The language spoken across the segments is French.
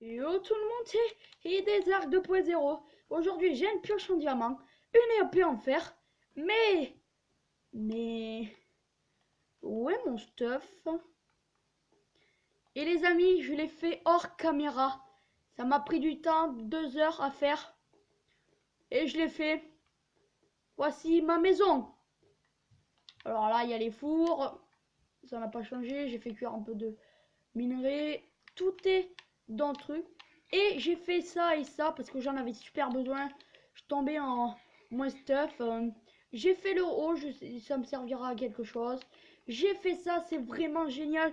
Yo tout le monde, c'est Idesark 2.0. Aujourd'hui j'ai une pioche en diamant, une épée en fer, mais où est mon stuff? Et les amis, je l'ai fait hors caméra. Ça m'a pris du temps, 2 heures à faire. Et je l'ai fait. Voici ma maison. Alors là, il y a les fours. Ça n'a pas changé. J'ai fait cuire un peu de minerai. Tout est dans le truc. Et j'ai fait ça et ça parce que j'en avais super besoin. Je tombais en moins stuff. J'ai fait le haut. Ça me servira à quelque chose. J'ai fait ça. C'est vraiment génial.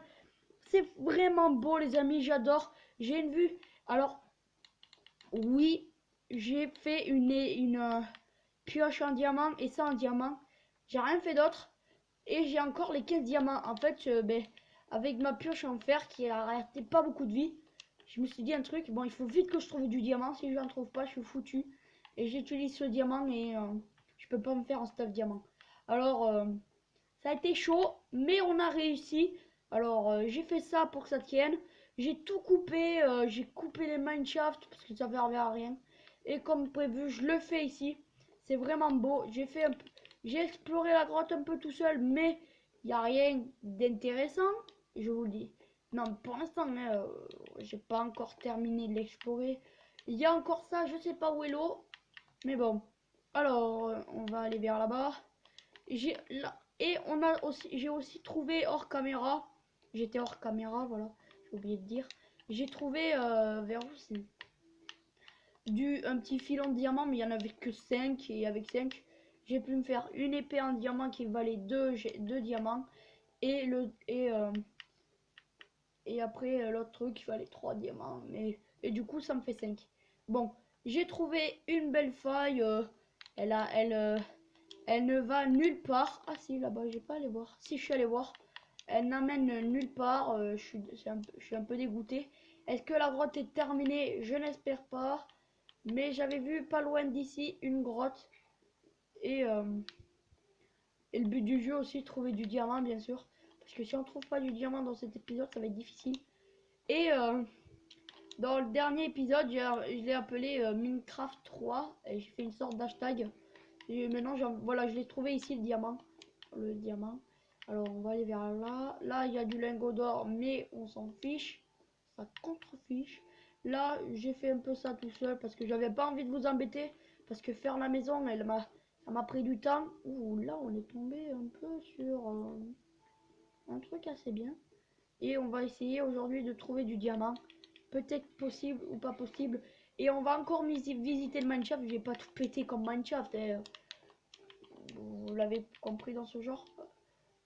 C'est vraiment beau les amis. J'adore. J'ai une vue. Alors, oui, j'ai fait une pioche en diamant et ça en diamant. J'ai rien fait d'autre. Et j'ai encore les 15 diamants. En fait, avec ma pioche en fer qui a arrêté pas beaucoup de vie, je me suis dit un truc. Bon, il faut vite que je trouve du diamant. Si je n'en trouve pas, je suis foutu. Et j'utilise ce diamant et je peux pas me faire un stuff diamant. Alors, ça a été chaud, mais on a réussi. Alors, j'ai fait ça pour que ça tienne. J'ai tout coupé. J'ai coupé les mineshaft parce que ça servait à rien. Et comme prévu, je le fais ici. C'est vraiment beau. J'ai exploré la grotte un peu tout seul, mais il n'y a rien d'intéressant, je vous le dis. Non, pour l'instant, j'ai pas encore terminé de l'explorer. Il y a encore ça, je sais pas où est l'eau, mais bon. Alors, on va aller vers là-bas. Et j'ai aussi trouvé hors caméra. J'étais hors caméra, voilà. J'ai oublié de dire. J'ai trouvé vers où c'est un petit filon de diamant, mais il y en avait que 5 et avec 5 j'ai pu me faire une épée en diamant qui valait 2 diamants et après l'autre truc il valait 3 diamants et du coup ça me fait 5. Bon, j'ai trouvé une belle faille. Elle ne va nulle part. Ah si, là-bas j'ai pas allé voir. Si, je suis allé voir. Elle n'amène nulle part. Je suis un peu dégoûté. Est-ce que la grotte est terminée? Je n'espère pas. Mais j'avais vu pas loin d'ici une grotte. Et, euh, et le but du jeu aussi, trouver du diamant bien sûr. Parce que si on trouve pas du diamant dans cet épisode, ça va être difficile. Et dans le dernier épisode, je l'ai appelé Minecraft 3. Et j'ai fait une sorte d'hashtag. Et maintenant, voilà, je l'ai trouvé ici le diamant. Le diamant. Alors on va aller vers là. Là, il y a du lingot d'or, mais on s'en fiche. Ça contrefiche. Là, j'ai fait un peu ça tout seul parce que j'avais pas envie de vous embêter. Parce que faire la maison, ça m'a pris du temps. Ouh, là, on est tombé un peu sur un truc assez bien. Et on va essayer aujourd'hui de trouver du diamant. Peut-être possible ou pas possible. Et on va encore visiter le mineshaft. Je vais pas tout péter comme mineshaft. Vous l'avez compris dans ce genre.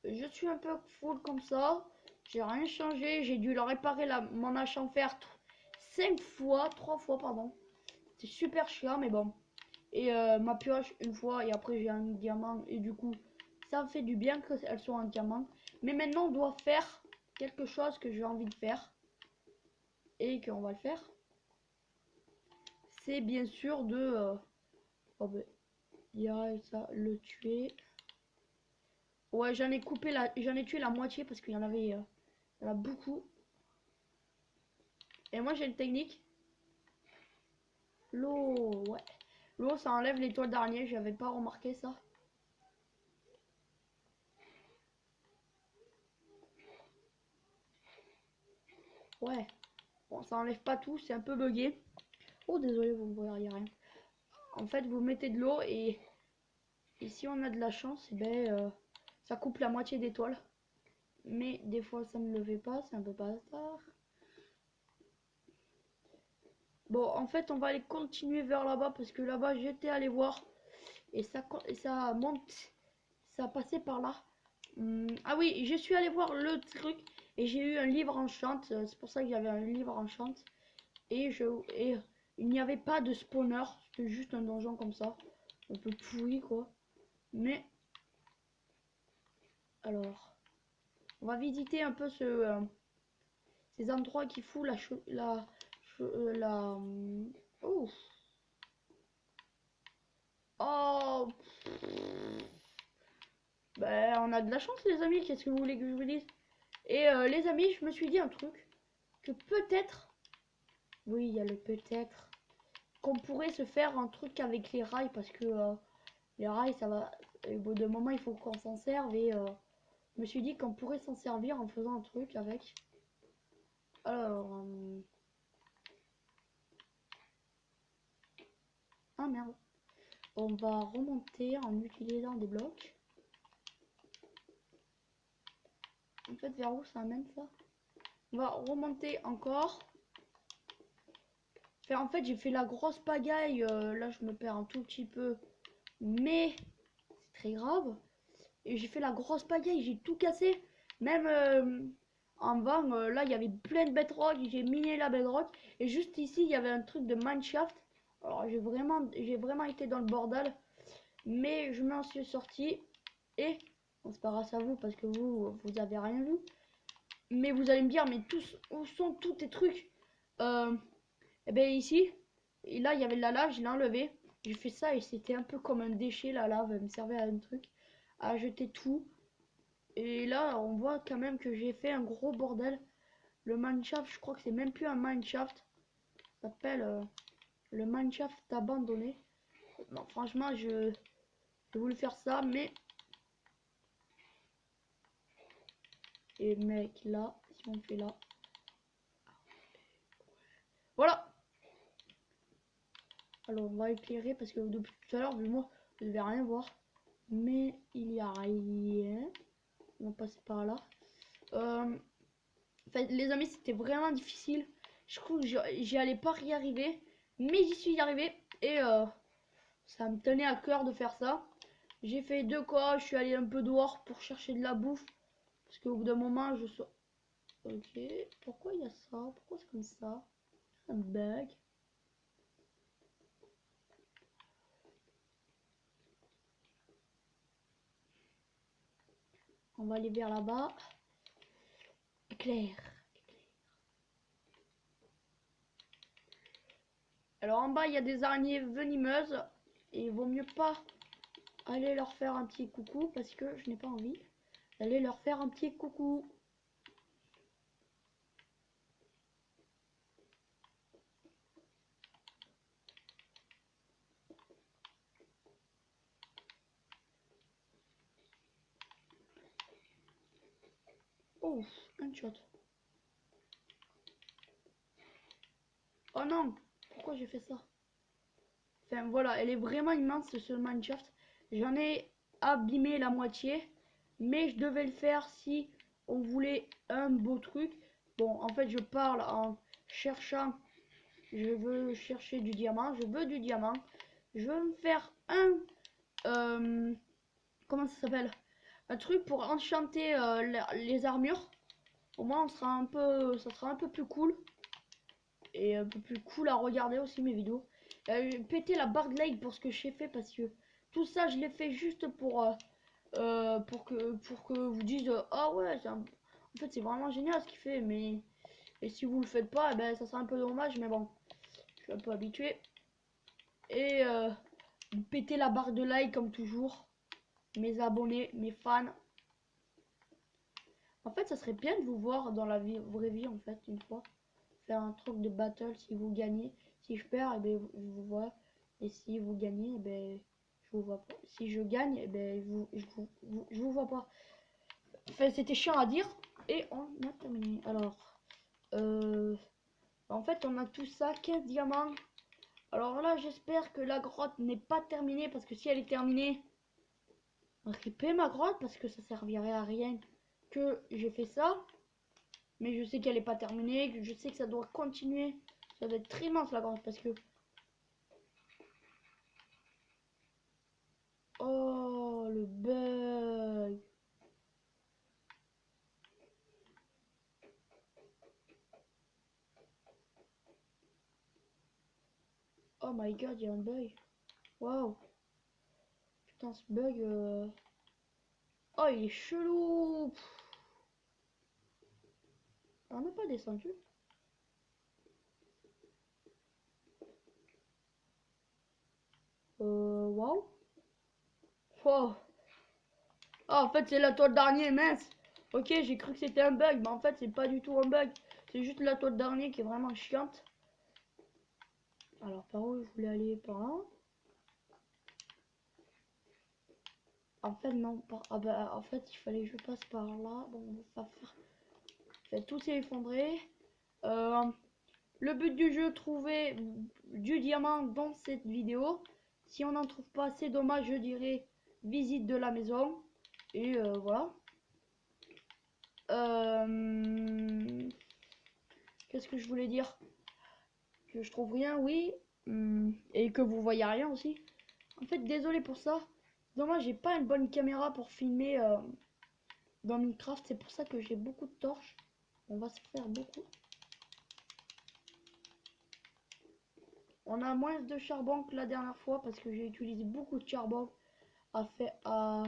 Je suis un peu full comme ça. J'ai rien changé. J'ai dû le réparer mon hache en fer 3 fois pardon. C'est super chiant mais bon. Et ma pioche une fois et après j'ai un diamant et du coup ça me fait du bien qu'elle soit un diamant. Mais maintenant on doit faire quelque chose que j'ai envie de faire et qu'on va le faire. C'est bien sûr de oh ben, il y a ça, le tuer. Ouais, j'en ai tué la moitié parce qu'il y en avait il y en a beaucoup. Et moi j'ai une technique. L'eau, ouais. L'eau ça enlève l'étoile d'araignée, j'avais pas remarqué ça. Ouais. Bon, ça enlève pas tout, c'est un peu bugué. Oh désolé, vous ne voyez rien. En fait, vous mettez de l'eau et si on a de la chance, eh ben, ça coupe la moitié d'étoiles. Mais des fois ça ne le fait pas, c'est un peu pas hasard. Bon, en fait, on va aller continuer vers là-bas parce que là-bas, j'étais allé voir et ça monte, ça passait par là. Ah oui, je suis allé voir le truc et j'ai eu un livre enchant. C'est pour ça que j'avais un livre enchant. Et il n'y avait pas de spawner. C'était juste un donjon comme ça. Un peu pourri quoi. Mais alors, on va visiter un peu ces endroits qui foutent oh. Oh. Ben, on a de la chance les amis. Qu'est-ce que vous voulez que je vous dise? Et les amis, je me suis dit un truc. Que peut-être Oui, il y a le peut-être. Qu'on pourrait se faire un truc avec les rails parce que les rails, ça va. Au bout d'un moment, il faut qu'on s'en serve et je me suis dit qu'on pourrait s'en servir en faisant un truc avec. Alors. Ah merde. On va remonter en utilisant des blocs. En fait, vers où ça amène ça? On va remonter encore. Enfin, en fait, j'ai fait la grosse pagaille. Là, je me perds un tout petit peu. Mais c'est très grave. Et j'ai fait la grosse pagaille. J'ai tout cassé. Même en bas, là, il y avait plein de bedrock. J'ai miné la bedrock. Et juste ici, il y avait un truc de mineshaft. Alors, j'ai vraiment été dans le bordel. Mais je m'en suis sorti. Et bon, c'est pas grâce à vous parce que vous avez rien vu. Mais vous allez me dire, mais tous, où sont tous tes trucs? Et bien ici, et là il y avait de la lave, je l'ai enlevé. J'ai fait ça et c'était un peu comme un déchet, la lave, elle me servait à un truc, à jeter tout. Et là, on voit quand même que j'ai fait un gros bordel. Le mineshaft, je crois que c'est même plus un mineshaft. Ça s'appelle le mineshaft abandonné. Non, franchement, je voulais faire ça, mais... Et mec, là, si on fait là... Voilà. Alors, on va éclairer parce que depuis tout à l'heure, vu moi, je ne vais rien voir. Mais il y a rien. On va passer par là. Enfin, les amis, c'était vraiment difficile. Je crois que j'y allais pas y arriver. Mais j'y suis arrivé. Et ça me tenait à cœur de faire ça. J'ai fait deux quoi. Je suis allé un peu dehors pour chercher de la bouffe. Parce qu'au bout d'un moment, je sors. Ok. Pourquoi il y a ça? Pourquoi c'est comme ça? Un bug. On va aller vers là-bas. Éclair. Alors en bas, il y a des araignées venimeuses. Et il vaut mieux pas aller leur faire un petit coucou parce que je n'ai pas envie d'aller leur faire un petit coucou. Oh, un shot. Oh non, pourquoi j'ai fait ça? Enfin voilà, elle est vraiment immense ce Mineshaft. J'en ai abîmé la moitié, mais je devais le faire si on voulait un beau truc. Bon, en fait, je parle en cherchant. Je veux chercher du diamant. Je veux du diamant. Je veux me faire un. Comment ça s'appelle? Un truc pour enchanter les armures. Au moins, ça sera un peu plus cool. Et un peu plus cool à regarder aussi mes vidéos. Péter la barre de like pour ce que j'ai fait parce que tout ça je l'ai fait juste pour que vous dites ah ouais en fait c'est vraiment génial ce qu'il fait, mais et si vous le faites pas eh ben ça sera un peu dommage, mais bon je suis un peu habitué. Et péter la barre de like comme toujours, mes abonnés, mes fans. En fait ça serait bien de vous voir dans la vraie vie en fait une fois. Faire un truc de battle. Si vous gagnez, si je perds, et ben, je vous vois. Et si vous gagnez, ben, je vous vois pas. Si je gagne, et ben, je vous vois pas. Enfin, c'était chiant à dire. Et on a terminé. Alors, en fait, on a tout ça, 15 diamants. Alors là, j'espère que la grotte n'est pas terminée. Parce que si elle est terminée, ripez ma grotte. Parce que ça servirait à rien que j'ai fait ça. Mais je sais qu'elle n'est pas terminée. Je sais que ça doit continuer. Ça doit être très immense la grotte. Parce que... Oh, le bug. Oh my god, il y a un bug. Waouh. Putain, ce bug... Oh, il est chelou. On n'a pas descendu. Waouh. Wow. Ah, en fait, c'est la toile d'araignée, mince. Ok, j'ai cru que c'était un bug, mais en fait, c'est pas du tout un bug. C'est juste la toile d'araignée qui est vraiment chiante. Alors, par où je voulais aller? Par là. En fait, non. Ah bah, en fait, il fallait que je passe par là. Bon, on va faire... tout s'est effondré. Le but du jeu, trouver du diamant dans cette vidéo. Si on n'en trouve pas, c'est dommage, je dirais visite de la maison. Et voilà. Qu'est-ce que je voulais dire? Que je trouve rien, oui. Et que vous voyez rien aussi. En fait, désolé pour ça. Dommage, j'ai pas une bonne caméra pour filmer dans Minecraft. C'est pour ça que j'ai beaucoup de torches. On va se faire beaucoup. On a moins de charbon que la dernière fois parce que j'ai utilisé beaucoup de charbon à faire à...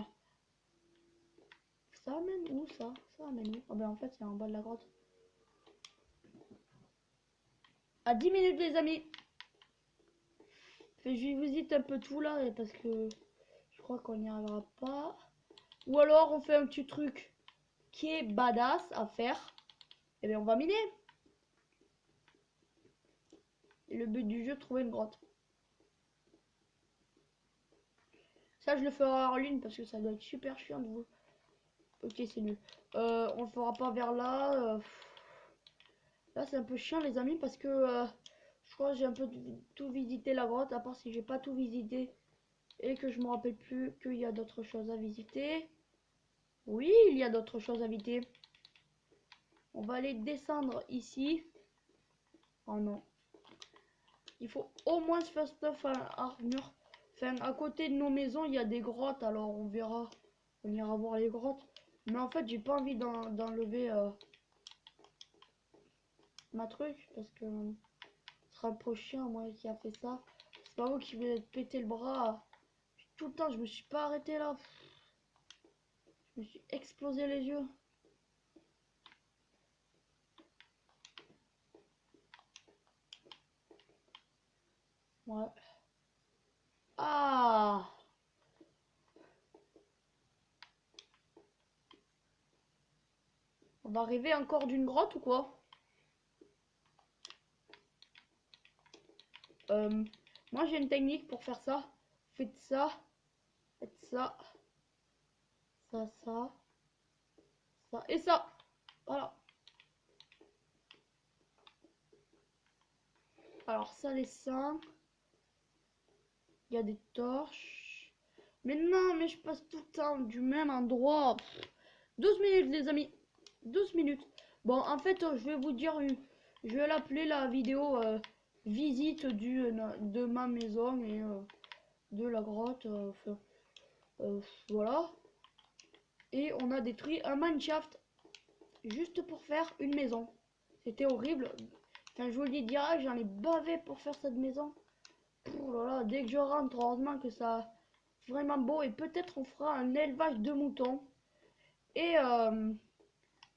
Ça amène où ça? Ça amène où? Ah ben en fait c'est en bas de la grotte. À 10 minutes les amis. Je visite un peu tout là parce que je crois qu'on n'y arrivera pas. Ou alors on fait un petit truc qui est badass à faire. Et bien on va miner. Et le but du jeu, trouver une grotte. Ça je le ferai en ligne parce que ça doit être super chiant de vous. Ok c'est nul. On le fera pas vers là. Là c'est un peu chiant les amis parce que je crois que j'ai un peu tout visité la grotte. À part si j'ai pas tout visité et que je me rappelle plus qu'il y a d'autres choses à visiter. Oui il y a d'autres choses à visiter. On va aller descendre ici. Oh non. Il faut au moins se faire stuff à armure. Enfin à côté de nos maisons il y a des grottes. Alors on verra. On ira voir les grottes. Mais en fait j'ai pas envie d'enlever ma truc parce que ce sera un peu chiant moi qui a fait ça. C'est pas moi qui vais péter le bras. Tout le temps je me suis pas arrêté là. Je me suis explosé les yeux. Ouais. Ah. On va rêver encore d'une grotte ou quoi? Moi j'ai une technique pour faire ça. Faites ça. Faites ça. Ça, ça. Ça et ça. Voilà. Alors ça les seins. Il y a des torches. Mais non, mais je passe tout le temps du même endroit. 12 minutes les amis. 12 minutes. Bon en fait je vais vous dire je vais l'appeler la vidéo visite de ma maison et de la grotte. Voilà. Et on a détruit un mineshaft juste pour faire une maison. C'était horrible. Enfin, je vous le dis direct, j'en ai bavé pour faire cette maison. Oh là là, dès que je rentre, heureusement que ça vraiment beau. Et peut-être on fera un élevage de moutons. Et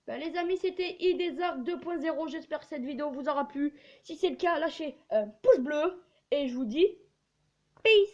les amis, c'était IDESARK 2.0. J'espère que cette vidéo vous aura plu. Si c'est le cas, lâchez un pouce bleu. Et je vous dis peace.